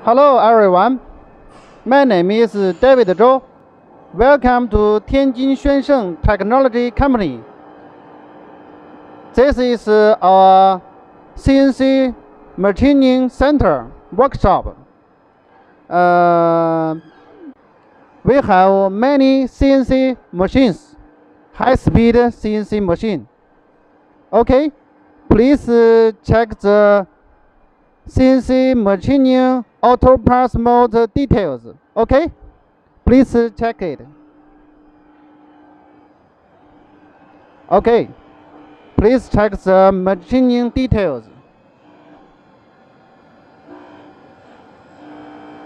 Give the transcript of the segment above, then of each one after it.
Hello everyone, my name is David Zhou. Welcome to Tianjin XuanSheng Technology Company. This is our CNC machining center workshop. We have many CNC machines, high-speed CNC machine. Okay, please check the CNC machining auto parts mode details. Okay, please check it. Okay, please check the machining details.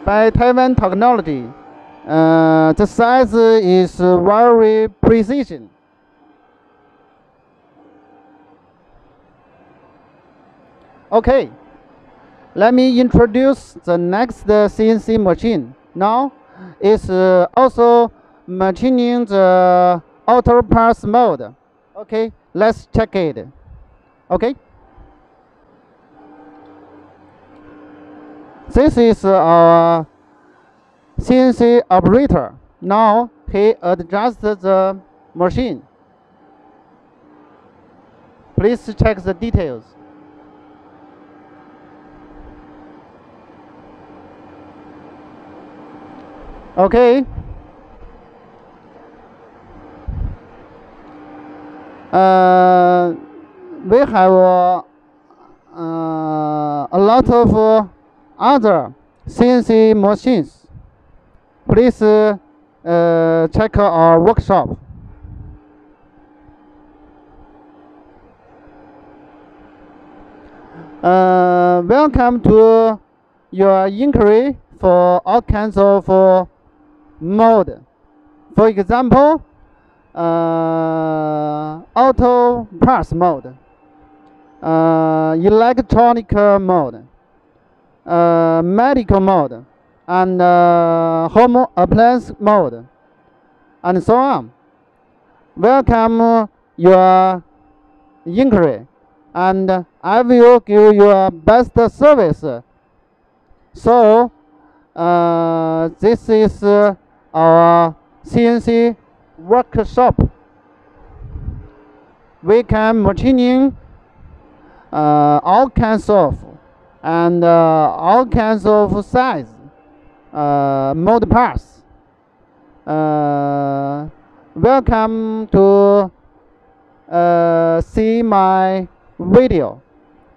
By Taiwanese Technology, the size is very precision. Okay, let me introduce the next CNC machine. Now, it's also machining the auto parts mode. Okay, let's check it. Okay. This is our CNC operator. Now he adjusts the machine. Please check the details. Okay. We have a lot of other CNC machines. Please check our workshop. Welcome to your inquiry for all kinds of mode. For example, auto parts mode, electronic mode, medical mode, and home appliance mode, and so on. Welcome your inquiry, and I will give you best service. So this is our CNC workshop. We can machining all kinds of and all kinds of size mold parts. Welcome to see my video.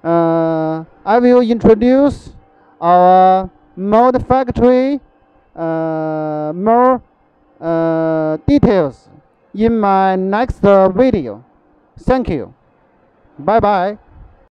I will introduce our mold factory more details in my next video. Thank you. Bye bye.